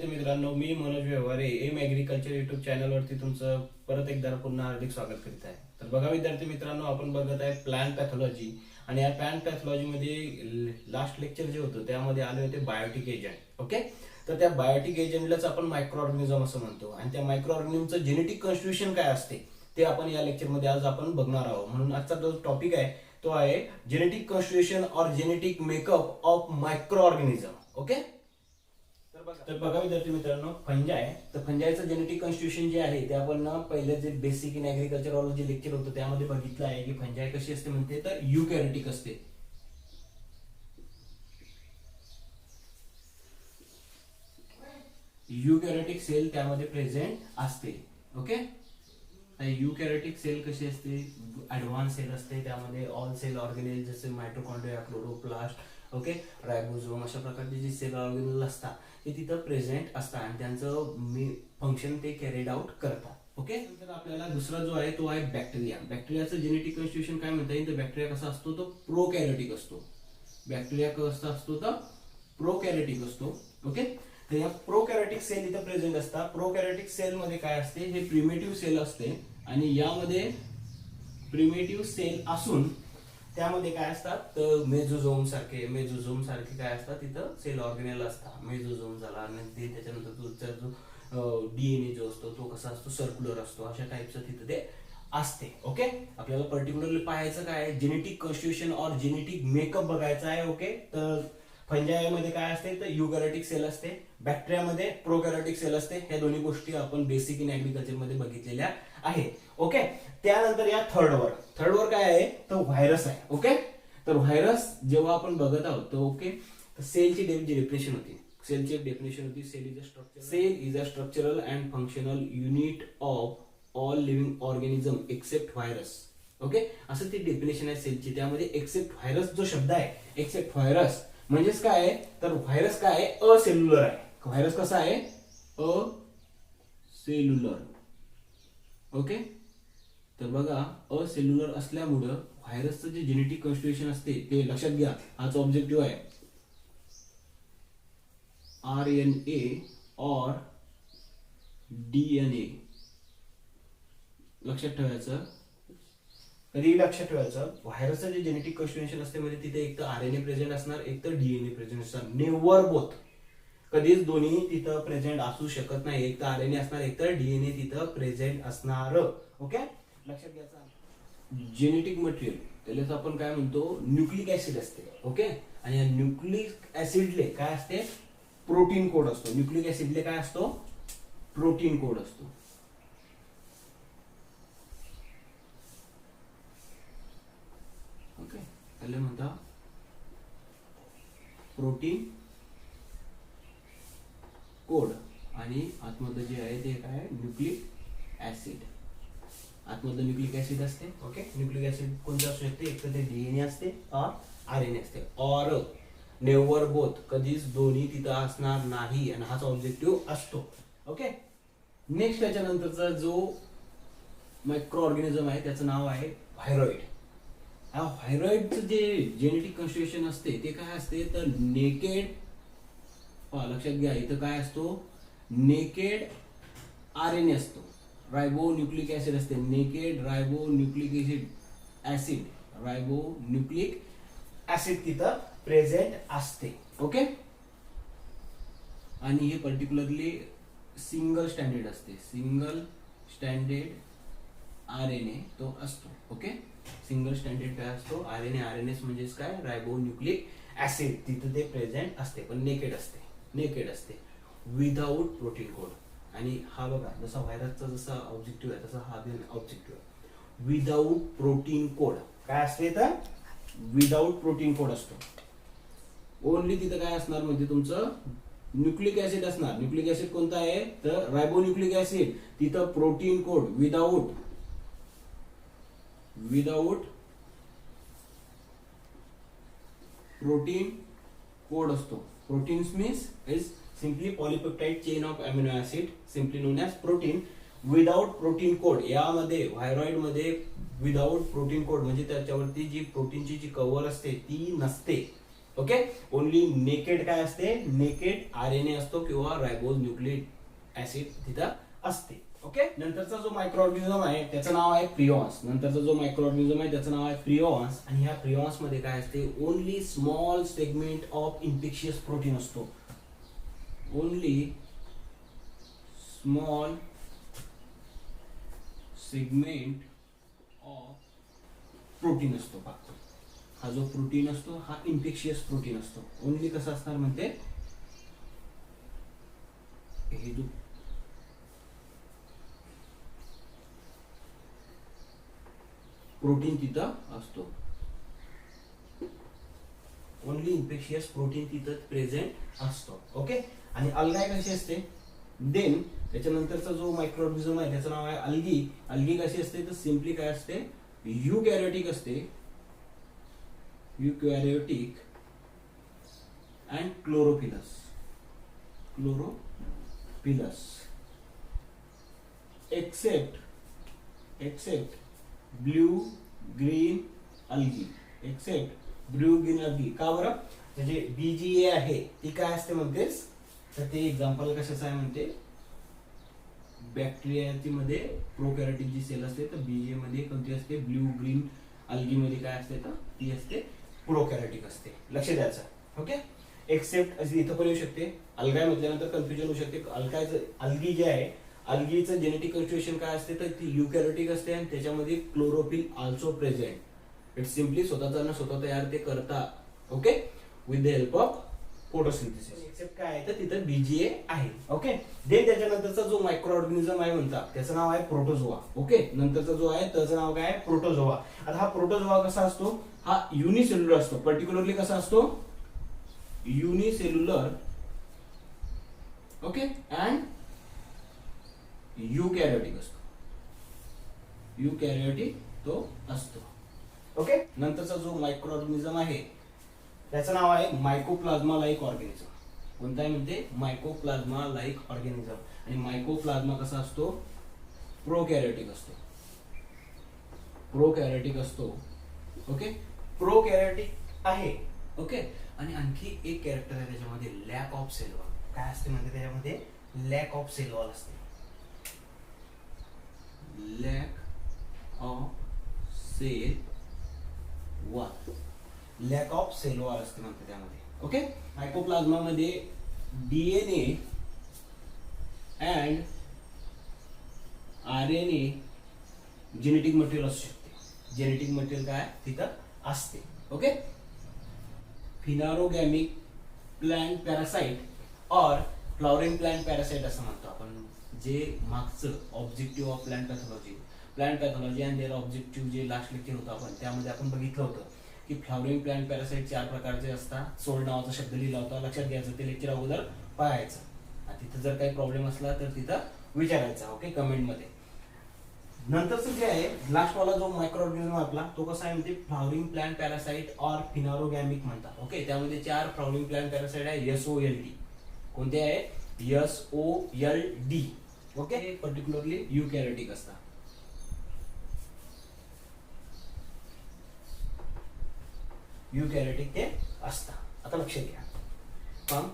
विद्यार्थी मित्रांनो, मी Manoj Vyavahare M agriculture YouTube चॅनलवरती तुमचं परत एकदा पुन्हा हार्दिक स्वागत करीत आहे. तर बघा विद्यार्थी मित्रांनो, आपण बघत आहे प्लांट पॅथॉलॉजी आणि या प्लांट पॅथॉलॉजीमध्ये लास्ट लेक्चर जे होतं त्यामध्ये आले होते बायोटिक एजंट. ओके, तर त्या बायोटिक एजंटलाच आपण मायक्रो ऑर्गॅनिझम असं म्हणतो आणि त्या मायक्रो ऑर्गॅनिझमचं जेनेटिक कॉन्स्टिट्यूशन काय असते ते आपण या लेक्चरमध्ये आज आपण बघणार आहोत. म्हणून आजचा जो टॉपिक आहे तो आहे जेनेटिक कॉन्स्टिट्यूशन और genetic makeup of micro organism. Okay, तर बघा विद्यार्थी मित्रांनो, फंजाय तर फंजायचं जेनेटिक कॉन्स्टिट्यूशन जे आहे ते आपण पहिले जे बेसिक इन ऍग्रिकल्चर जे लेक्चर होतं त्यामध्ये बघितलं आहे की फंजाय कशी असते म्हणते तर युकॅरियोटिक असते. युकॅरियोटिक सेल त्यामध्ये प्रेझेंट असते. ओके, युकॅरियोटिक सेल कशी असते, ऍडव्हान्स सेल असते, त्यामध्ये ऑल सेल ऑर्गेनेल जसे मायटोकॉन्ड्रिया, क्लोरोप्लास्ट, ओके, रायबोझोम अशा प्रकारचे जे सेल ऑर्गेनेल असतात ते तिथं प्रेझेंट असतात आणि त्यांचं फंक्शन ते कॅरीड आउट करतात. ओके, तर आपल्याला दुसरा जो आहे तो आहे बॅक्टेरिया. बॅक्टेरियाचं जेनेटिक कॉन्स्टिट्यूशन काय म्हणता येईल तर बॅक्टेरिया कसा असतो तो प्रोकॅरियोटिक असतो. बॅक्टेरिया कसा असतो तर प्रोकॅरियोटिक असतो. ओके, तर या प्रोकॅरियोटिक सेल इथं प्रेझेंट असतात. प्रोकॅरियोटिक सेल मध्ये काय असते, हे प्रिमेटिव्ह सेल असते आणि यामध्ये प्रिमेटिव्ह सेल असून त्यामध्ये काय असतात तर मेझोझोम सारखे काय असतात तिथं सेल ऑर्गेनेल असतात. मेझोझोम झाला आणि त्याच्यानंतर तुमचा जो डीएनए जो असतो तो कसा असतो सर्क्युलर असतो, अशा टाईपचं तिथं ते असते. ओके, आपल्याला पर्टिक्युलरली पाहायचं काय जेनेटिक कॉन्स्टिट्यूशन और जेनेटिक मेकअप बघायचं आहे. ओके, तर फंजायमध्ये काय असते तर युकॅरियोटिक सेल असते, बॅक्टेरियामध्ये प्रोकॅरियोटिक सेल असते. ह्या दोन्ही गोष्टी आपण बेसिक इन ऍग्रिकल्चर मध्ये बघितलेल्या आहे. ओके, त्यानंतर या थर्डवर काय आहे तर व्हायरस आहे. ओके, तर व्हायरस जेव्हा आपण बघत आहोत तर ओके, तर सेलची डेफिनेशन होती. Cell is a structural and functional unit of all living organism except virus. Okay, असं ती डेफिनेशन आहे सेलची. त्यामध्ये एक्सेप्ट व्हायरस जो शब्द आहे, एक्सेप्ट व्हायरस म्हणजेच काय आहे तर व्हायरस काय आहे असेल्युलर आहे. व्हायरस कसा आहे असेल्युलर. ओके, तर बघा असेल्युलर असल्यामुळं व्हायरसचं जे जेनेटिक कॉन्स्टिट्यूशन असते ते लक्षात घ्या. हाच ऑब्जेक्टिव्ह आहे RNA और DNA. लक्षात ठेवायचं, कधी लक्षात ठेवायचं व्हायरसचं जे जेनेटिक कॉन्स्टिट्यूशन असते म्हणजे तिथे एक तर RNA प्रेझेंट असणार, एक तर DNA प्रेझेंट असणार. नेव्हर बोथ, कधीच दोन्ही तिथं प्रेझेंट असू शकत नाही. एक तर RNA असणार, एक तर DNA तिथं प्रेझेंट असणार. ओके, लक्षात घ्यायचं. जेनेटिक मटेरियल त्यालाच आपण काय म्हणतो न्यूक्लिक ऍसिड असते. ओके, आणि या न्यूक्लिक ऍसिडले काय असते प्रोटीन कोड असतो. न्यूक्लिक ऍसिडले काय असतो प्रोटीन कोड असतो. ओके, त्याला म्हणतात प्रोटीन कोड आणि आतमध्ये जे आहे ते काय न्यूक्लिक ऍसिड. आतमध्ये न्यूक्लिक ऍसिड असते. ओके, न्यूक्लिक ऍसिड कोणतं असू शकते, एक तर ते डीएनए असते और आरएनए असते. और नेव्हर बोथ, कधीच दोन्ही तिथं असणार नाही आणि हाच ऑब्जेक्टिव्ह असतो. ओके, नेक्स्ट त्याच्यानंतरचा जो मायक्रो ऑर्गॅनिझम आहे त्याचं नाव आहे व्हायरॉइड. हा व्हायरॉइडचं जे जेनेटिक कॉन्स्टिट्यूशन असते ते काय असते तर नेकेड. लक्षात घ्या, इथं काय असतो नेकेड आरएनए असतो, रायबो न्यूक्लिक ऍसिड असते. नेकेड रायबो न्यूक्लिक ऍसिड तिथं प्रेझेंट असते. ओके, आणि हे पर्टिक्युलरली सिंगल स्टँडर्ड असते. सिंगल स्टँडर्ड RNA तो असतो. ओके, सिंगल स्टँडर्ड काय असतो RNA म्हणजेच काय रायबो न्यूक्लिक ऍसिड तिथं ते प्रेझेंट असते, पण नेकेड असते विदाउट प्रोटीन कोड. आणि हा बघा जसा व्हायरसचा जसा ऑब्जेक्टिव्ह आहे तसा हा ऑब्जेक्टिव्ह आहे विदाउट प्रोटीन कोड. काय असते तर विदाउट प्रोटीन कोड असतो. ओनली तिथं काय असणार म्हणजे तुमचं न्यूक्लिक ऍसिड असणार. न्यूक्लिक ऍसिड कोणता आहे तर रायबो न्यूक्लिक ऍसिड. तिथं protein code without protein code असतो. Proteins means is simply polypeptide chain of amino acid, simply known as protein. Without protein code यामध्ये व्हायरॉइड मध्ये विदाउट प्रोटीन कोड म्हणजे त्याच्यावरती जी प्रोटीनची जी कव्हर असते ती नसते. ओके. ओनली नेकेड काय असते, नेकेड आरएनए असतो किंवा रायबोज न्यूक्लिक ऍसिड तिथं असते. ओके. नंतरचा जो मायक्रो ऑर्गॅनिझम आहे त्याचं नाव आहे प्रिऑन्स. नंतरचा जो मायक्रो ऑर्गॅनिझम आहे त्याचं नाव आहे प्रिऑन्स. आणि ह्या प्रिऑन्स मध्ये काय असते, only small segment of infectious protein असतो. Only small segment of protein असतो. हा जो प्रोटीन असतो हा इन्फेक्शियस प्रोटीन असतो. ओनली कसं असणार म्हणते, हे जो प्रोटीन तिथं असतो, ओनली इन्फेक्शियस प्रोटीन तिथं प्रेझेंट असतो. ओके. आणि अल्गाय कशी असते, देन त्याच्यानंतरचा जो मायक्रो ऑर्गॅनिझम आहे त्याचं नाव आहे अल्गी. अल्गी कशी असते तर सिम्पली काय असते, युकॅरियोटिक असते. Eukaryotic and chlorophylls. Except blue green algae. का बरं, म्हणजे BGA आहे ती काय असते म्हणतेस, तर ते एक्झाम्पल कशाचं आहे म्हणते, बॅक्टेरियाची मध्ये प्रोकॅरियोटिक जी सेल असते तर BGA मध्ये कोणती असते, ब्ल्यू ग्रीन अल्गी मध्ये काय असते तर ती असते प्रोकॅरियोटिक असते. लक्ष द्यायचं. ओके. एक्सेप्ट अशी इथं पण येऊ शकते. अल्गाय म्हटल्यानंतर कन्फ्युजन होऊ शकते. अल्गी जे आहे, अल्गीचं जेनेटिक कन्स्टिट्यूशन काय असते तर ती युकॅरियोटिक असते आणि त्याच्यामध्ये chlorophyll also present. It's simply स्वतः तयार ते करता. Okay. With the help of photosynthesis. Except काय आहे तर तिथं BGA आहे. ओके. देन त्याच्यानंतरचा जो मायक्रो ऑर्गॅनिझम आहे म्हणतात त्याचं नाव आहे प्रोटोझोआ. ओके. नंतरचा जो आहे त्याचं नाव काय आहे, प्रोटोझोआ. आता हा प्रोटोझोआ कसा असतो, हा युनिसेल्युलर असतो. पर्टिक्युलरली कसा असतो, युनिसेल्युलर. ओके. अँड युकॅरियोटिक असतो. युकॅरियोटिक तो असतो. ओके. नंतरचा जो मायक्रो ऑर्गॅनिझम आहे त्याचं नाव आहे मायकोप्लाझ्मा लाईक ऑर्गॅनिझम. कोणता आहे म्हणते, मायकोप्लाझ्मा लाईक ऑर्गॅनिझम. आणि मायकोप्लाझ्मा कसा असतो, प्रोकॅरियोटिक असतो. ओके. प्रोकॅरियोटिक आहे. ओके. आणि आणखी एक कॅरेक्टर आहे त्याच्यामध्ये, लॅक ऑफ सेल वॉल. काय असते म्हणजे त्याच्यामध्ये, लॅक ऑफ सेल वॉल असते. लॅक ऑफ सेल वॉल असते म्हणते त्यामध्ये. ओके. मायकोप्लाझ्मा मध्ये DNA and RNA genetic material असू शकते. जेनेटिक मटेरियल काय तिथं असते. Okay. Phanerogamic plant parasite or flowering plant parasite असं म्हणतो आपण. जे मागचं objective of plant pathology and their objective जे लास्ट लेक्चर होतं आपण त्यामध्ये आपण बघितलं होतं की फ्लॉवरिंग प्लांट पॅरासाइट 4 प्रकारचे असतात. सोल्ड नावाचा शब्द लिहिला होता, लक्षात घ्यायचं. ते लेक्चर अगोदर पाहायचं. तिथं जर काही प्रॉब्लेम असला तर तिथं विचारायचा. ओके. कमेंट मध्ये. नंतरचं जे आहे लास्ट वाला जो मायक्रो ऑर्गॅनिझम आपला तो कसा आहे म्हणते, फ्लॉवरिंग प्लांट पॅरासाइट और फिनारोगॅमिक म्हणतात. ओके. त्यामध्ये 4 फ्लॉवरिंग प्लांट पॅरासाइट आहे. SOLD. कोणते आहे, SOLD. ओके. पर्टिक्युलरली युकॅरियोटिक असतात. युकॅरियोटिक ते असतात. आता लक्षात घ्या. पण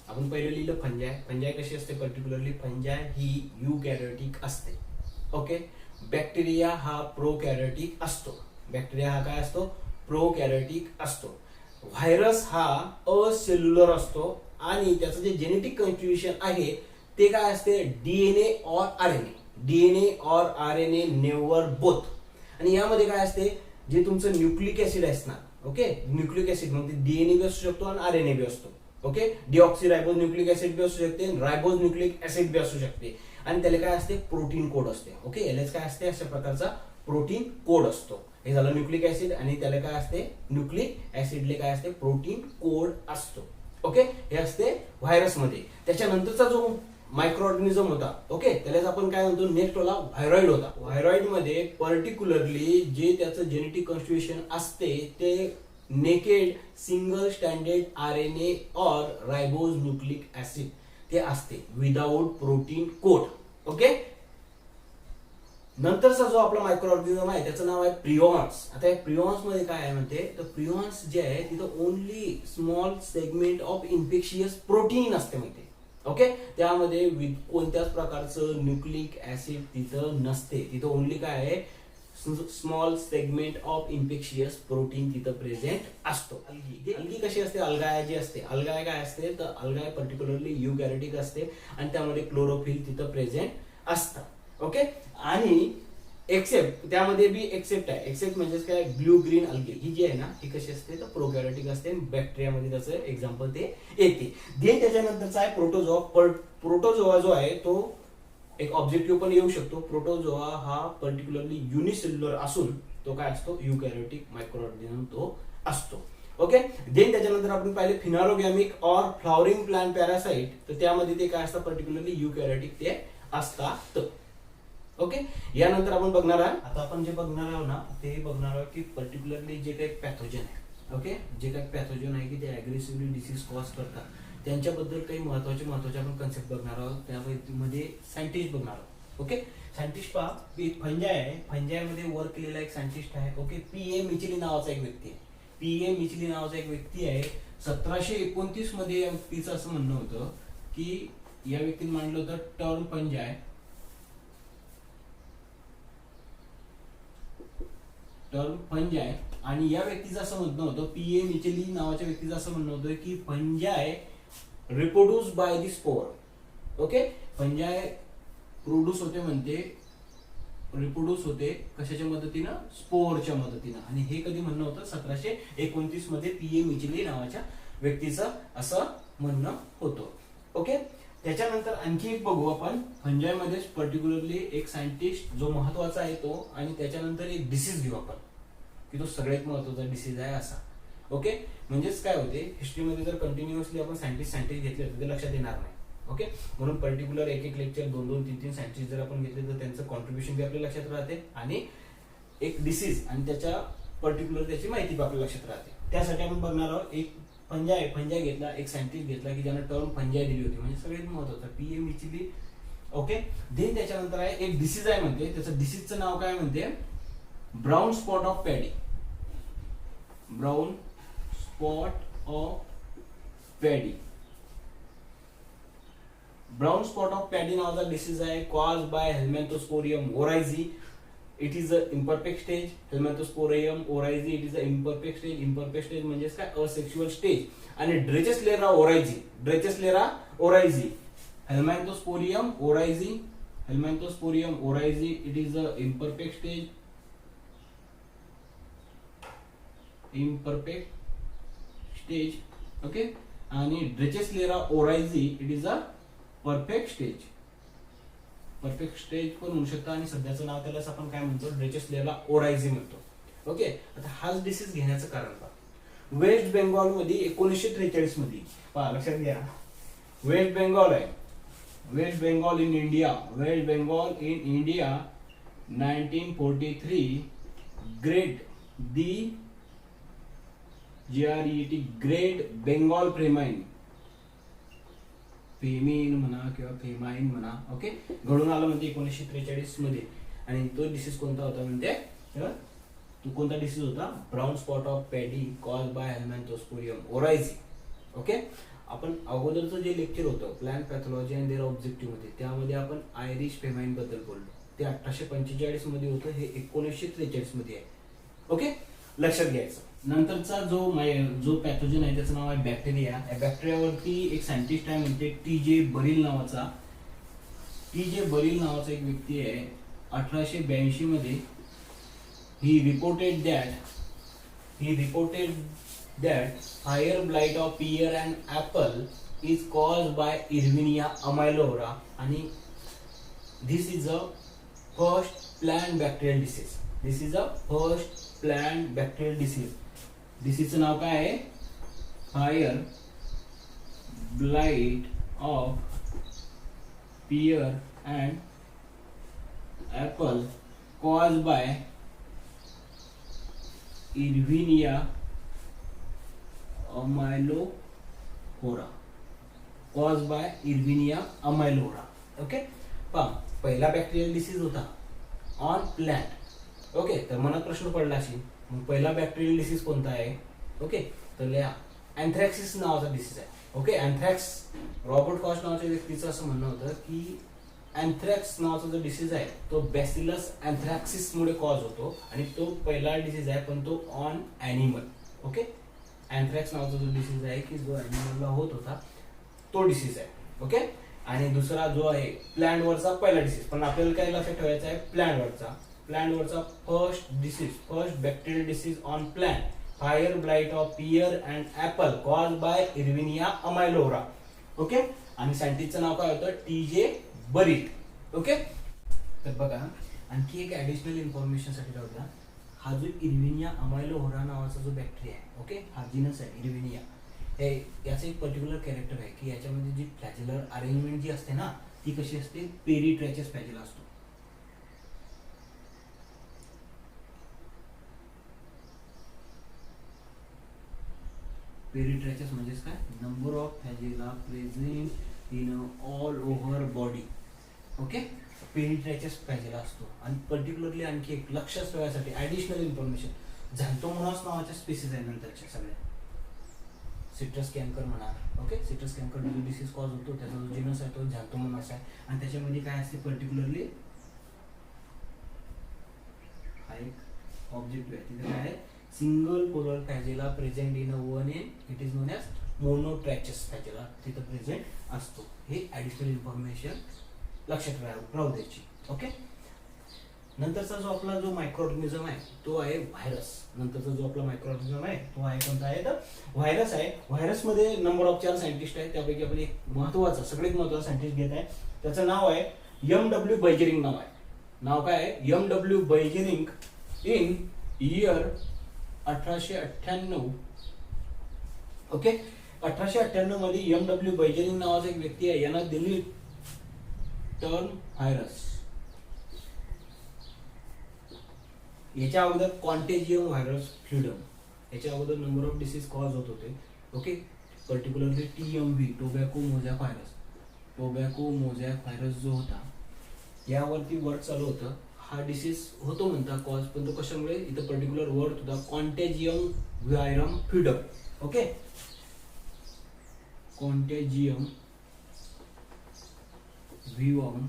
आपण पहिले लिहिलं फंजाय. फंजाय कशी असते, पर्टिक्युलरली फंजाय ही युकॅरियोटिक असते. ओके. बॅक्टेरिया हा प्रोकॅरियोटिक असतो. बॅक्टेरिया हा काय असतो, प्रोकॅरियोटिक असतो. व्हायरस हा असेल्युलर असतो आणि त्याचं जे जेनेटिक कन्स्टिट्यूशन आहे ते काय असते, DNA और RNA नेव्हर बोथ. आणि यामध्ये काय असते, जे तुमचं न्यूक्लिक ऍसिड असणार. ओके. न्यूक्लिक ऍसिड म्हणजे DNA बी असू शकतो आणि RNA बी असतो. ओके. डिऑक्सिरायबोज न्यूक्लिक ऍसिड बी असू शकते, रायबोज न्यूक्लिक ऍसिड बी असू शकते. आणि त्याला काय असते, प्रोटीन कोड असते. ओके. यालाच काय असते, अशा प्रकारचा प्रोटीन कोड असतो. हे झालं न्यूक्लिक ऍसिड. आणि त्याला काय असते, न्यूक्लिक ऍसिडले काय असते, प्रोटीन कोड असतो. ओके. हे असते व्हायरस मध्ये. त्याच्यानंतरचा जो मायक्रो ऑर्गॅनिझम होता, ओके, त्यालाच आपण काय म्हणतो, नेक्स्ट वाला व्हायरॉइड होता. व्हायरॉइड मध्ये पर्टिक्युलरली जे त्याचं जेनेटिक कन्स्टिट्यूशन असते ते नेकेड सिंगल स्टँडर्ड RNA और रायबोज न्यूक्लिक ऍसिड ते असते, विदाउट प्रोटीन कोड. ओके. नंतरचा जो आपला मायक्रो ऑर्गॅनिझम आहे त्याचं नाव आहे प्रिऑन्स. आता या प्रिऑन्स मध्ये काय आहे म्हणते, तर प्रिऑन्स जे आहे तिथं only small segment of infectious protein असते म्हणते. ओके, त्यामध्ये कोणत्याच प्रकारचं न्यूक्लिक ऍसिड तिथं नसते. तिथं ओनली काय आहे, small segment of infectious protein तिथं प्रेझेंट असतो. अल्गी कशी असते, अल्गाय जी असते, अल्गाय काय असते, तर अल्गाय पर्टिक्युलरली युकॅरियोटिक असते आणि त्यामध्ये क्लोरोफिल तिथं प्रेझेंट असतं. ओके, आणि एक्सेप्ट त्यामध्ये बी एक्सेप्ट आहे. एक्सेप्ट म्हणजे काय, ब्ल्यू ग्रीन अल्गे ही जी आहे ना ही कशी असते, तर प्रोकॅरियोटिक असते. बॅक्टेरियामध्ये त्याचं एक्झाम्पल ते येते. देन त्याच्यानंतरचा आहे प्रोटोझोआ. प्रोटोझोआ जो आहे तो एक ऑब्जेक्टिव्ह पण येऊ शकतो. प्रोटोझोआ हा पर्टिक्युलरली युनिसेल्युलर असून तो काय असतो, युकॅरियोटिक मायक्रो ऑर्गॅनिझम तो असतो. ओके, देन त्याच्यानंतर आपण पाहिले फिनॉलोगॅमिक ऑर फ्लॉवरिंग प्लांट पॅरासाइट. तर त्यामध्ये ते काय असतात, पर्टिक्युलरली युकॅरियोटिक ते असतात. ओके, यानंतर आपण बघणार आहे, आता आपण जे बघणार आहोत ना ते बघणार आहोत की पर्टिक्युलरली जे काही पॅथोजन आहे, ओके, जे काही पॅथोजन आहे की ते अग्रेसिव्हली डिसीज कॉज करतात त्यांच्याबद्दल काही महत्वाचे आपण कन्सेप्ट बघणार आहोत. त्यामध्ये सायंटिस्ट बघणार आहोत. ओके, सायंटिस्ट पहा, एक फंजाय आहे, फंजायमध्ये वर्क केलेला एक सायंटिस्ट आहे. ओके, पी ए मिचली नावाचा एक व्यक्ती आहे. पी ए मिचली नावाचा एक व्यक्ती आहे. 1729 मध्ये या व्यक्तीचं असं म्हणणं होतं की या व्यक्तीने मांडलं होतं टर्म फंजाय, टर्म फंजाय. आणि या व्यक्तीचं असं म्हणणं होतं, पी ए मिचेली नावाच्या व्यक्तीचं असं म्हणणं होतं की फंजाय reproduce by the spore. Okay, फंजाय produce होते म्हणते, रिप्रोड्यूस होते कशाच्या मदतीनं, स्पोरच्या मदतीनं. आणि हे कधी म्हणणं होतं, 1729 मध्ये पी ए मिचेली नावाच्या व्यक्तीचं असं म्हणणं होतं. ओके, त्याच्यानंतर आणखी एक बघू आपण फंजाय मध्ये पर्टिक्युलरली एक सायंटिस्ट जो महत्वाचा आहे तो, आणि त्याच्यानंतर एक डिसीज घेऊ आपण की तो सगळ्यात महत्वाचा डिसीज आहे असा. ओके, म्हणजेच काय होते, हिस्ट्रीमध्ये जर कंटिन्युअसली आपण सायंटिस्ट घेतले तर ते लक्षात येणार नाही. ओके, म्हणून पर्टिक्युलर एक लेक्चर 2-2, 3-3 सायंटिस्ट जर आपण घेतले तर त्यांचं कॉन्ट्रीब्युशन बी आपल्या लक्षात राहते आणि एक डिसीज आणि त्याच्या पर्टिक्युलर त्याची माहिती आपल्या लक्षात राहते. त्यासाठी आपण बघणार आहोत एक फंजाय घेतला, एक सायंटिस्ट घेतला की ज्यानं टर्म फंजाय दिली होती, म्हणजे सगळ्यात महत्वाचं पी ए मिचली. ओके, देन त्याच्यानंतर आहे एक डिसीज आहे म्हणते, त्याचं डिसीजचं नाव काय म्हणते, brown spot of paddy. Brown spot of paddy. Brown spot of paddy नावाचा डिसीज आहे, cause by Helminthosporium oryzae. It is a imperfect stage. Helminthosporium oryzae it is a imperfect stage. Imperfect stage म्हणजे काय, asexual stage. आणि Drechslera oryzae, Drechslera oryzae, Helminthosporium oryzae, Helminthosporium oryzae it is a imperfect stage. Imperfect stage. Okay, आणि Drechslera oryzae it is a perfect stage. Perfect stage पण म्हणू शकता आणि सध्याचं नाव त्याला आपण काय म्हणतो, ड्रेचेस्लेरा ओरायझी म्हणतो. ओके, आता हाच डिसीज घेण्याचं कारण पहा, वेस्ट बेंगॉल मध्ये 1943 मध्ये पहा, लक्षात घ्या, वेस्ट बेंगॉल आहे, West Bengal in India, West Bengal in India 1943 great the GRET great Bengal famine, famine म्हणा किंवा फेमाइन म्हणा. ओके, घडून आलं म्हणते 1943 मध्ये. आणि तो डिसीज कोणता होता म्हणते, तो कोणता डिसीज होता, brown spot of paddy cause by Helminthosporium oryzae. Okay, आपण अगोदरचं जे लेक्चर होतं plant pathology and their objective मध्ये, त्यामध्ये आपण आयरिश फेमाइन बद्दल बोललो. ते 1845 मध्ये होतं, हे 1943 मध्ये आहे. ओके, लक्षात घ्यायचं. नंतरचा जो पॅथोजन आहे त्याचं नाव आहे बॅक्टेरिया. या बॅक्टेरियावरती एक सायंटिस्ट आहे म्हणते टी.जे. बरील नावाचा. टी.जे. बरील नावाचा एक व्यक्ती आहे. 1882 मध्ये he reported that fire blight of pear and apple is cause by Erwinia amylovora. आणि this is a first plant bacterial disease. This is a first plant bacterial disease. डिसीजचं नाव काय आहे, fire blight of pear and apple cause by Erwinia amylovora. Cause by Erwinia amylovora. Okay, पहा, पहिला bacterial disease होता on plant. Okay, तर मनात प्रश्न पडला असेल मग पहिला बॅक्टेरियल डिसीज कोणता आहे. ओके, तर अँथ्रॅक्सिस नावाचा डिसीज आहे. ओके, अँथ्रॅक्स, रॉबर्ट कॉश नावाच्या व्यक्तीचं असं म्हणणं होतं की अँथ्रॅक्स नावाचा जो डिसीज आहे तो बॅसिलस अँथ्रॅक्सिस मुळे कॉज होतो आणि तो पहिला डिसीज आहे पण तो ऑन ॲनिमल. ओके, अँथ्रॅक्स नावाचा जो डिसीज आहे की जो ॲनिमलला होत होता तो डिसीज आहे. ओके, आणि दुसरा जो आहे प्लांटवरचा पहिला डिसीज, पण आपल्याला काय लक्षात ठेवायचा आहे प्लांटवरचा first bacterial disease on plant, fire blight of pear and apple cause by Erwinia amylovora. Okay, आणि सायंटिस्टचं नाव काय होतं, TJ बरीट. ओके, तर बघा आणखी एक ऍडिशनल इन्फॉर्मेशन साठी राहू, हा जो इरविनिया अमायलोरा नावाचा जो बॅक्टेरिया आहे, ओके, हा जीनस आहे इरविनिया, हे याचं एक पर्टिक्युलर कॅरेक्टर आहे की याच्यामध्ये जी फ्लॅजेलर अरेंजमेंट जी असते ना ती कशी असते, पेरिट्रॅचस फ्लॅजेला असतो. पेरिट्रॅचस म्हणजेच काय, number of flagella present in all over body. Okay, peritrichous flagella असतो. आणि पर्टिक्युलरली आणखी एक लक्षात ठेवण्यासाठी ऍडिशनल इन्फॉर्मेशन, झॅन्थोमोनास नावाच्या स्पीसीज आहे नंतरच्या सगळ्या, सिट्रस कॅन्कर म्हणा. ओके, सिट्रस कॅन्कर जो डिसीज कॉज होतो त्याचा जो जीनस आहे तो झॅन्थोमोनास आहे. आणि त्याच्यामध्ये काय असते पर्टिक्युलरली, हा एक ऑब्जेक्टिव्ह आहे तिथे काय आहे, single polar flagella present in one end, it is known as monotrichous flagella तिथं प्रेझेंट असतो. हे ऍडिशनल इन्फॉर्मेशन लक्षात राहू द्यायची. ओके, नंतरचा जो आपला जो मायक्रोऑर्गॅनिझम आहे तो आहे व्हायरस. नंतरचा जो आपला मायक्रोऑर्गॅनिझम आहे तो आहे कोणता आहे, तर व्हायरस आहे. व्हायरसमध्ये नंबर ऑफ 4 सायंटिस्ट आहेत, त्यापैकी आपण एक महत्वाचा सगळ्यात महत्वाचा सायंटिस्ट घेत आहे, त्याचं नाव आहे MW बैजेरिंग. नाव काय आहे, MW Beijerinck. In year 1898. Okay, 1898 मध्ये MW बैजेरिंग नावाचा एक व्यक्ती आहे, यानं दिली टर्म व्हायरस. याच्या अगोदर कॉन्टेजियम व्हायरस फ्लुडम, याच्या अगोदर नंबर ऑफ डिसीज कॉज होत होते. Okay, particularly TMV, tobacco mosaic virus जो होता यावरती वर्क चालू होतं. हा डिसीज होतो म्हणता कॉज, पण तो कशामुळे, इथं पर्टिक्युलर वर्ड होता contagium vivum fluidum. Okay, contagium vivum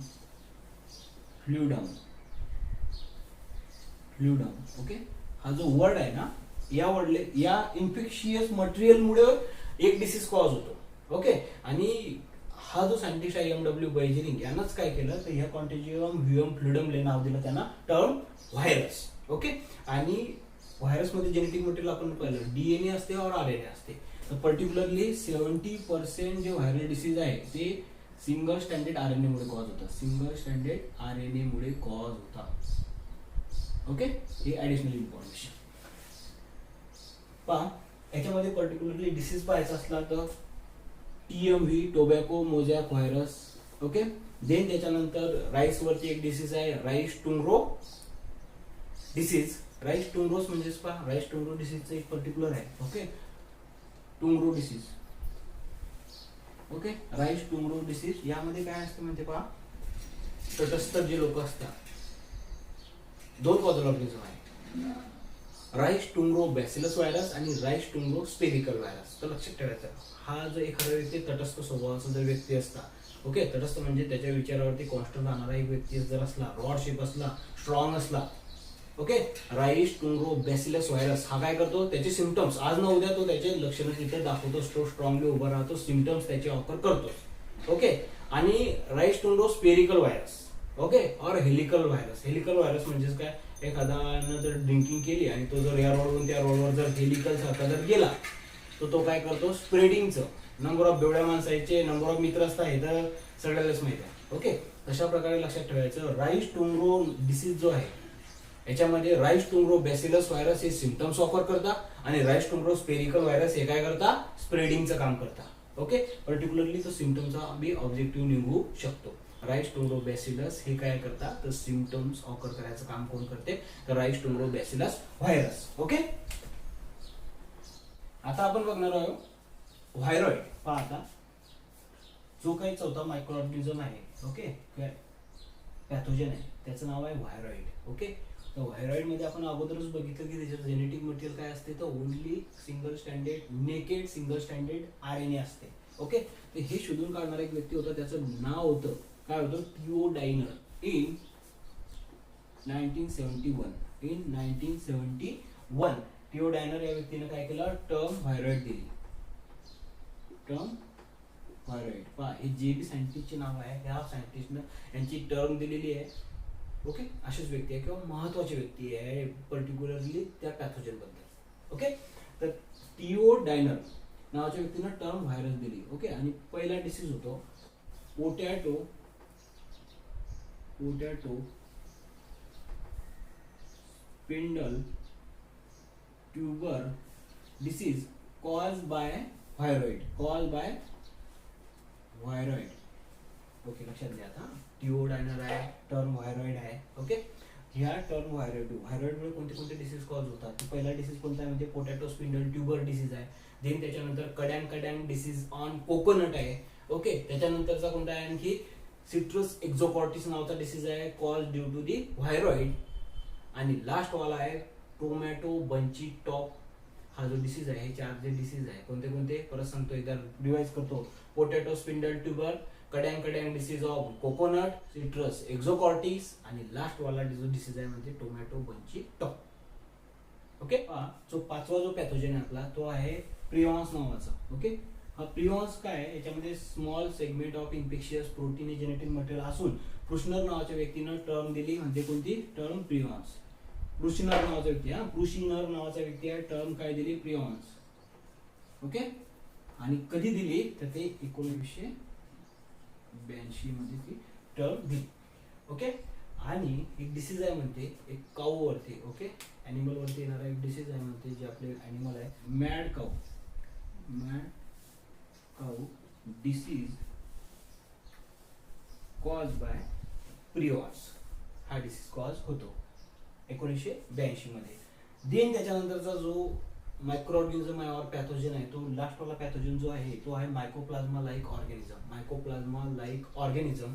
fluidum. Okay, हा जो वर्ड आहे ना, या इन्फेक्शियस मटेरियल मुळे एक डिसीज कॉज होतो. ओके, आणि हा जो सायंटिस्ट आहे MW बैजेरिंग यानंच काय केलं तर ह्या कॉन्टेजियम व्हायरम फ्लुडमले नाव दिलं त्यांना टर्म व्हायरस. ओके, आणि व्हायरस मध्ये जेनेटिक मटेरियल आपण पाहिलं DNA असते और RNA असते. तर पर्टिक्युलरली 70% जे व्हायरल डिसीज आहे ते सिंगल स्टँडर्ड RNA मुळे कॉज होता. ओके, हे ऍडिशनल इन्फॉर्मेशन पहा. याच्यामध्ये पर्टिक्युलरली डिसीज पाहायचा असला तर TMV, tobacco mosaic virus. Okay, then त्याच्यानंतर राईस वरती एक डिसीज आहे rice tungro disease. Rice tungros म्हणजेच पहा, राईस टुंग्रो डिसीजचं एक पर्टिक्युलर आहे. Okay, tungro disease. Okay, rice tungro disease यामध्ये काय असतं म्हणजे पहा, तटस्थ जे लोक असतात, 2 पॅथॉलॉजिझम आहे, राईस टुंग्रो बॅसिलस व्हायरस आणि राईस टुंग्रो स्पेरिकल व्हायरस. तर लक्षात ठेवायचं, हा जो एखादा व्यक्ती तटस्थ स्वभावाचा जर व्यक्ती असता, ओके, तटस्थ म्हणजे त्याच्या विचारावरती कॉन्स्टंट राहणारा एक व्यक्ती जर असला, रॉड शेप असला, स्ट्रॉंग असला, ओके, राईस टुंग्रो बॅसिलस व्हायरस हा काय करतो, त्याचे सिम्पटम्स आज ना उद्या तो त्याचे लक्षणं तिथे दाखवतो, तो स्ट्रॉंगली उभा राहतो, सिम्पटम्स त्याचे ऑफर करतो. ओके, आणि राईस टुंग्रो स्पेरिकल व्हायरस. ओके, और हेलिकल व्हायरस म्हणजेच काय, एखाद्यानं जर ड्रिंकिंग केली आणि तो जर या रोडवरून त्या रोडवर जर हेलिकल सारखा जर गेला तर तो काय करतो, स्प्रेडिंगचं. नंबर ऑफ बेवड्या माणसाचे नंबर ऑफ मित्र असतात हे तर सगळ्यालाच माहिती आहे. ओके, तशा प्रकारे लक्षात ठेवायचं. राईस टुंग्रो डिसीज जो आहे याच्यामध्ये राईस टुंग्रो बॅसिलस व्हायरस हे सिम्पटम्स ऑफर करता आणि राईस टुंग्रो स्पेरिकल व्हायरस हे काय करता, स्प्रेडिंगचं काम करता. ओके, पर्टिक्युलरली तो सिम्पटमचा बी ऑब्जेक्टिव्ह निघू शकतो. राईस टुंग्रो बॅसिलस हे काय करतात तर सिम्पटम्स ऑफर करायचं काम कोण करते तर राईस टुंग्रो बॅसिलस व्हायरस. ओके, आता आपण बघणार आहोत व्हायरॉइड. पहा आता जो काही चौथा मायक्रोऑर्गॅनिझम आहे, ओके, पॅथोजन आहे त्याचं नाव आहे व्हायरॉइड. ओके, तर व्हायरॉइड मध्ये आपण अगोदरच बघितलं की त्याच्यात जेनेटिक मटेरियल काय असते, तर only single standard naked single standard RNA असते. ओके, तर हे शोधून काढणारा एक व्यक्ती होता, त्याचं नाव होतं काय होतं, थिओडायनर इन 1971. इन 1971 थिओडायनर या व्यक्तीने काय केलं, टर्म व्हायरॉइड दिली. टर्म व्हायरॉइड पहा, हे जे बी सायंटिस्टचे नाव आहे, ह्या सायंटिस्टनं यांची टर्म दिलेली आहे. ओके, अशीच व्यक्ती आहे किंवा महत्वाची व्यक्ती आहे पर्टिक्युलरली त्या पॅथोजन बद्दल. ओके, तर थिओडायनर नावाच्या व्यक्तीनं टर्म व्हायरस दिली. ओके, आणि पहिला डिसीज होतो potato spindle tuber disease cause by viroid. Okay, लक्षात घ्या आता, थिओडायनर आहे, टर्म व्हायरॉइड आहे. ओके, ह्या टर्म व्हायरॉइडमुळे कोणते कोणते डिसीज कॉज होतात. पहिला डिसीज कोणता आहे म्हणजे पोटॅटो स्पिंडल ट्यूबर डिसीज आहे. देन त्याच्यानंतर कड्यांग डिसीज ऑन कोकोनट आहे. ओके, त्याच्यानंतरचा कोणता आहे आणखी सिट्रस एक्झोकॉर्टिस नावाचा डिसीज आहे, कॉज ड्यू टू दी व्हायरॉइड. आणि लास्ट वाला आहे टोमॅटो बंची टॉप. हा जो डिसीज आहे, हे 4 जे डिसीज आहे कोणते कोणते परत सांगतो, एकदा रिवाइज करतो. Potato spindle tuber, cadang disease of coconut, citrus exocortis, आणि लास्ट वाला जो डिसीज आहे म्हणजे टोमॅटो बंची टॉप. ओके, जो पाचवा जो पॅथोजन आहे आपला, तो आहे प्रिऑन्स नावाचा. ओके, हा प्रिऑन्स काय आहे, याच्यामध्ये small segment of infectious protein genetic material असून प्रुशनर नावाच्या व्यक्तीनं टर्म दिली, म्हणजे कोणती टर्म, प्रिऑन्स. प्रुशिनर नावाचा व्यक्ती, प्रुशिनर नावाचा व्यक्ती आहे, टर्म काय दिली, प्रिऑन्स. ओके, आणि कधी दिली तर ते 1982 मध्ये ती टर्म दिली. ओके, आणि एक डिसीज आहे म्हणते, एक काऊ वरती, ओके, ॲनिमल वरती येणारा एक डिसीज आहे म्हणते, जे आपले ॲनिमल आहे mad cow disease cause by prions. हा डिसीज कॉज होतो 1982 मध्ये. देन त्याच्यानंतरचा जो मायक्रोऑर्गॅनिझम आहे और पॅथोजन आहे, तो लास्ट वाला पॅथोजन जो आहे तो आहे मायकोप्लाझ्मा लाईक ऑर्गॅनिझम.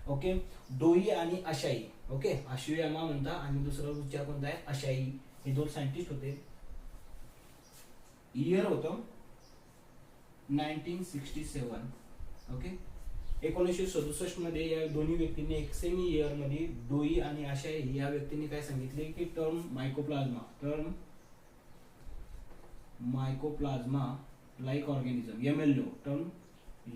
ओके, डोई आणि आशाई. ओके, आशियामा म्हणता, आणि दुसरा विचार कोणता आहे, आशाई. हे 2 सायंटिस्ट होते. इयर होतं 1967. ओके, 1967 मध्ये या दोन्ही व्यक्तींनी एक सेमी इयर मध्ये डोई आणि आशाई या व्यक्तींनी काय सांगितले की term mycoplasma like organism, MLO, term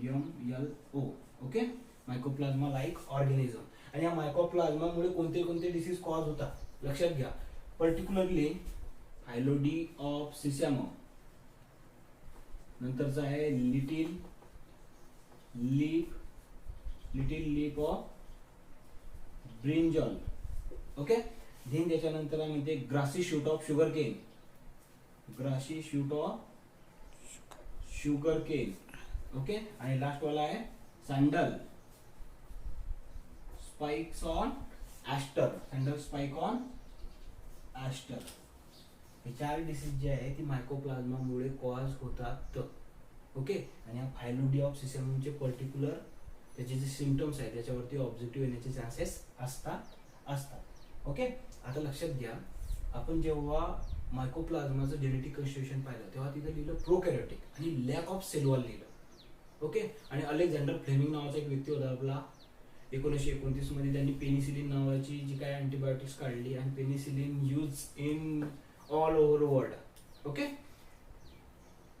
MLO. Okay, mycoplasma like organism. आणि या मायकोप्लाझ्मामुळे कोणते कोणते डिसीज कॉज होतात लक्षात घ्या. पर्टिक्युलरली हायलोडी ऑफ सिसॅमो, नंतरचा आहे little leaf of brinjal. Okay, then त्याच्यानंतर आहे म्हणजे grassy shoot of sugar cane. Okay, आणि लास्ट वाला आहे सँडल स्पाइक ऑन ॲस्टर. हे 4 डिसीज जे आहे ती मायकोप्लाझ्मामुळे कॉज होतात. ओके, आणि हा फायलोडी ऑफ सिसॅमोचे पर्टिक्युलर त्याचे जे सिम्पटम्स आहेत त्याच्यावरती ऑब्जेक्टिव्ह येण्याचे चान्सेस असतात. ओके, आता लक्षात घ्या, आपण जेव्हा मायकोप्लाझ्माचं जेनेटिक कन्स्टिट्यूशन पाहिलं तेव्हा तिथे लिहिलं प्रोकॅरियोटिक आणि लॅक ऑफ सेल वॉल लिहिलं. ओके, आणि अलेक्झांडर फ्लेमिंग नावाचा एक व्यक्ती होता आपला, 1929 मध्ये त्यांनी पेनिसिलिन नावाची जी काय अँटीबायोटिक्स काढली, आणि penicillin use in all over world. Okay,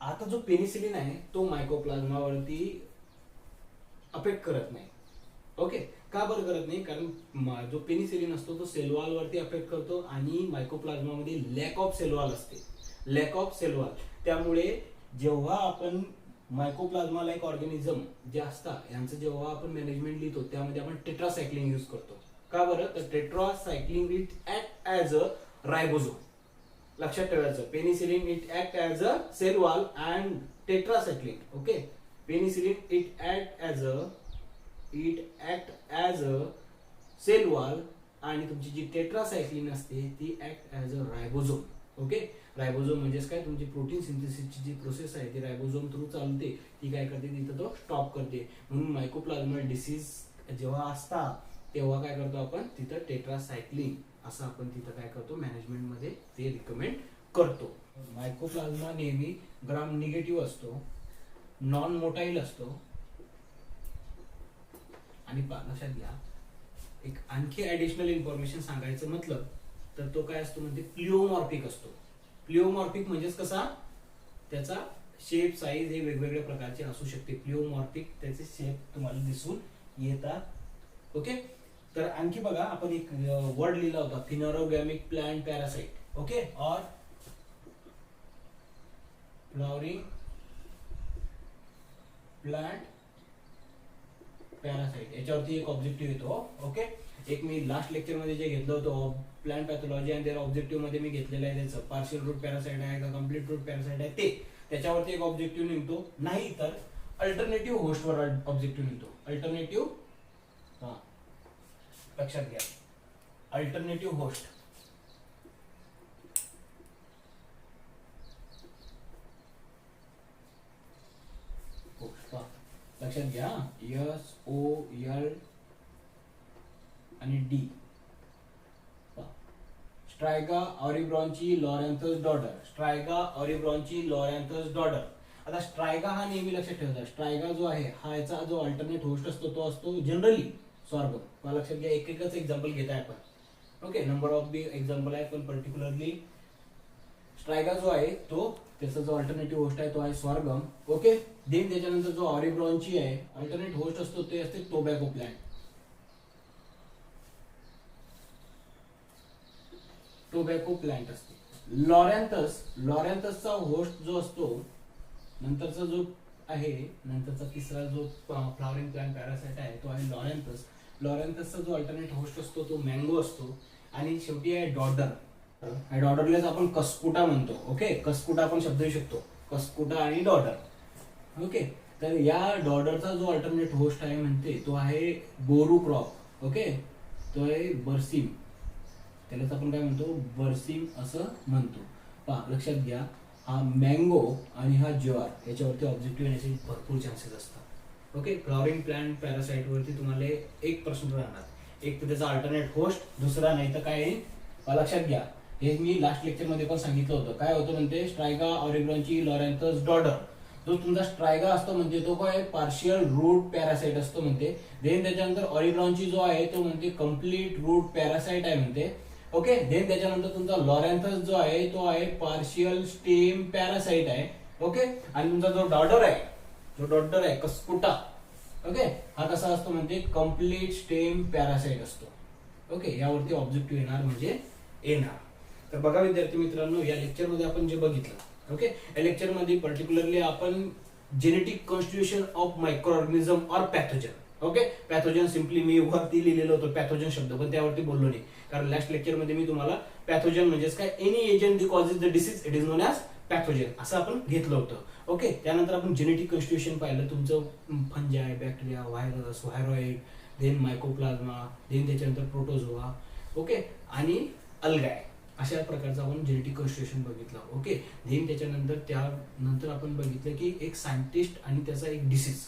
आता जो पेनिसिलिन आहे तो मायकोप्लाझ्मावरती अफेक्ट करत नाही. ओके, का बरं करत नाही, कारण जो पेनिसिलिन असतो तो सेल वॉल वरती अफेक्ट करतो, आणि मायकोप्लाझ्मामध्ये लॅक ऑफ सेल वॉल. त्यामुळे जेव्हा आपण मायकोप्लाझ्मा लाईक ऑर्गॅनिझम जे असतात यांचं जेव्हा आपण मॅनेजमेंट लिहितो त्यामध्ये आपण टेट्रासायक्लिन यूज करतो. का बरं, तर tetracycline it act as a ribosome. लक्षात ठेवायचं, penicillin it act as a cell wall and tetracycline. Okay, penicillin it act as a cell wall, आणि तुमची जी टेट्रासायक्लिन असते ती act as a ribosome. Okay, ribosome म्हणजेच काय, तुमची प्रोटीन सिंथेसिसची जी प्रोसेस आहे ती रायबोझोम थ्रू चालते, ती काय करते, तिथं तो स्टॉप करते. म्हणून मायकोप्लाझ्मा डिसीज जेव्हा असतात तेव्हा काय करतो आपण तिथं टेट्रासायक्लिन असं आपण तिथं काय करतो मॅनेजमेंट मध्ये ते रिकमेंड करतो. मायकोप्लाझ्मा नेहमी ग्राम निगेटिव्ह असतो, नॉन मोटाईल असतो आणि लक्षात घ्या एक आणखी ऍडिशनल इन्फॉर्मेशन सांगायचं म्हटलं तर तो काय असतो म्हणजे प्लिओमॉर्फिक असतो. प्लिओमॉर्फिक म्हणजेच कसा त्याचा शेप साईज हे वेगवेगळ्या प्रकारचे असू शकते. प्लिओमॉर्फिक त्याचे शेप तुम्हाला दिसून येतात. ओके, तर आणखी बघा आपण एक वर्ड लिहिला होता फिनोरोगॅमिक प्लांट पॅरासाइट. ओके, और फ्लॉवरिंग प्लांट पॅरासाइट याच्यावरती एक ऑब्जेक्टिव्ह येतो. ओके, एक मी लास्ट लेक्चर मध्ये जे घेतलं होतं प्लांट पॅथॉलॉजी आणि त्याच्या ऑब्जेक्टिव्ह मध्ये मी घेतलेलं आहे त्याचं पार्शियल रूट पॅरासाइट आहे का कम्प्लीट रूट पॅरासाइट आहे ते त्याच्यावरती एक ऑब्जेक्टिव्ह निघतो. नाही तर अल्टरनेटिव्ह होस्टवर ऑब्जेक्टिव्ह निघतो. अल्टरनेटिव्ह लक्षात घ्या अल्टरनेटिव्ह होस्ट. लक्षात घ्या SOL आणि D. स्ट्रायगा ऑरिब्रॉनची लॉरेन्थस डॉटर. स्ट्रायगा ऑरिब्रॉनची लॉरेन्थस डॉटर. आता स्ट्रायगा हा नेहमी लक्षात ठेवायचा. स्ट्रायगा जो आहे हा याचा जो अल्टरनेट होस्ट असतो तो असतो जनरली सॉर्गम. मला लक्षात घ्या एकच एक्झाम्पल घेत आहे आपण. Okay, number of B example आहे पण पर्टिक्युलरली स्ट्रायगा जो आहे तो त्याचा जो अल्टरनेटिव्ह होस्ट आहे तो आहे सॉर्गम. ओके, देन त्याच्यानंतर जो ऑरिब्रॉनची आहे अल्टरनेट होस्ट असतो ते असते टोबॅको प्लांट. टोबॅको प्लांट असते. लॉरेन्थसचा होस्ट जो असतो नंतरचा जो आहे नंतरचा तिसरा जो फ्लॉवरिंग प्लांट पॅरासाइट आहे तो आहे लॉरेन्थस. लॉरेन्थसचा जो अल्टरनेट होस्ट असतो तो मँगो असतो. आणि शेवटी आहे डॉडर. डॉडरलाच आपण कस्कुटा म्हणतो. ओके, कस्कुटा आपण शब्द येऊ शकतो कस्कुटा आणि डॉडर. ओके, तर या डॉडरचा जो अल्टरनेट होस्ट आहे म्हणते तो आहे बोरू क्रॉप. ओके, तो आहे बर्सिम. त्यालाच आपण काय म्हणतो बर्सिम असं म्हणतो. पहा लक्षात घ्या हा मँगो आणि हा ज्वार याच्यावरती ऑब्जेक्टिव्ह येण्याचे भरपूर चान्सेस असतात. ओके, फ्लॉवरिंग प्लांट पॅरासाइट वरती तुम्हाला एक प्रश्न राहणार. एक तर त्याचा अल्टरनेट होस्ट, दुसरा नाही तर काय लक्षात घ्या हे मी लास्ट लेक्चर मध्ये पण सांगितलं होतं. काय होतं म्हणते स्ट्रायगा ऑरिब्रॉनची लॉरेन्थस डॉटर. जो तुमचा स्ट्रायगा असतो म्हणजे तो काय पार्शियल रूट पॅरासाइट असतो म्हणते. देन त्याच्यानंतर ऑरिब्रॉनची जो आहे तो म्हणते कम्प्लीट रूट पॅरासाइट आहे म्हणते. ओके, देन त्याच्यानंतर तुमचा लॉरेन्थस जो आहे तो आहे पार्शियल स्टेम पॅरासाइट आहे. ओके, आणि तुमचा जो डॉटर आहे कस्कुटा. ओके, हा कसा असतो म्हणजे कम्प्लीट स्टेम पॅरासाइट असतो. ओके, यावरती ऑब्जेक्टिव्ह येणार म्हणजे येणार. तर बघा विद्यार्थी मित्रांनो या लेक्चर मध्ये आपण जे बघितलं. ओके, या लेक्चर मध्ये पर्टिक्युलरली आपण genetic constitution of micro organism और पॅथोजन. ओके, पॅथोजन सिम्पली मी वरती लिहिलेलं होतं पॅथोजन शब्द पण त्यावरती बोललो नाही कारण लास्ट लेक्चर मध्ये मी तुम्हाला पॅथोजन म्हणजेच काय any agent the causes the disease it is non as pathogen असं आपण घेतलं होतं. ओके, त्यानंतर आपण जेनेटिक कॉन्स्टिट्यूशन पाहिलं तुमचं fungi, bacteria, virus, viroid, then mycoplasma, then त्याच्यानंतर प्रोटोझोआ. ओके, आणि अल्गाय अशा प्रकारचं आपण जेनेटिक कॉन्स्टिट्यूशन बघितलं. ओके, देन त्यानंतर आपण बघितलं की एक सायंटिस्ट आणि त्याचा एक डिसीज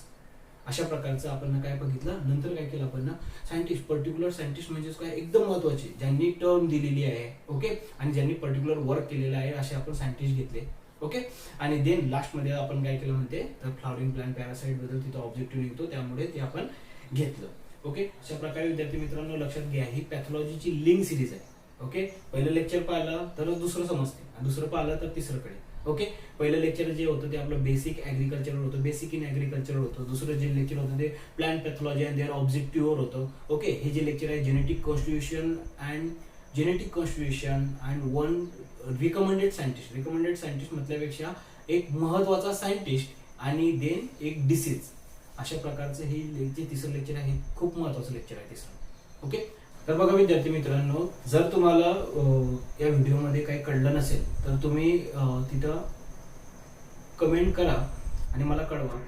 अशा प्रकारचं आपण काय बघितलं. नंतर काय केलं आपण सायंटिस्ट पर्टिक्युलर सायंटिस्ट म्हणजे काय एकदम महत्वाचे ज्यांनी टर्म दिलेली आहे. ओके, आणि ज्यांनी पर्टिक्युलर वर्क केलेलं आहे असे आपण सायंटिस्ट घेतले. ओके, आणि देन लास्ट मध्ये आपण काय केलं म्हणते तर फ्लॉवरिंग प्लांट पॅरासाइट बद्दल तिथं ऑब्जेक्टिव्ह निघतो त्यामुळे ते आपण घेतलं. ओके, अशा प्रकारे विद्यार्थी मित्रांनो लक्षात घ्या ही पॅथॉलॉजीची लिंक सिरीज आहे. ओके, पहिलं लेक्चर पाहिलं तर दुसरं समजते आणि दुसरं पाहिलं तर तिसरंकडे. ओके, पहिलं लेक्चर जे होतं ते आपलं बेसिक ऍग्रिकल्चर होतं, बेसिक इन ऍग्रिकल्चर होतं. दुसरं जे लेक्चर होतं ते प्लांट पॅथॉलॉजी अँड देअर ऑब्जेक्टिव्हवर होतं. ओके, हे जे लेक्चर आहे genetic constitution and one recommended scientist. Recommended scientist म्हटल्यापेक्षा एक महत्वाचा सायंटिस्ट आणि देन एक डिसीज अशा प्रकारचं हे जे तिसरं लेक्चर आहे हे खूप महत्वाचं लेक्चर आहे तिसरं. ओके, तर बघा विद्यार्थी मित्रांनो जर तुम्हाला या व्हिडिओमध्ये काही कळलं नसेल तर तुम्ही तिथं कमेंट करा आणि मला कळवा.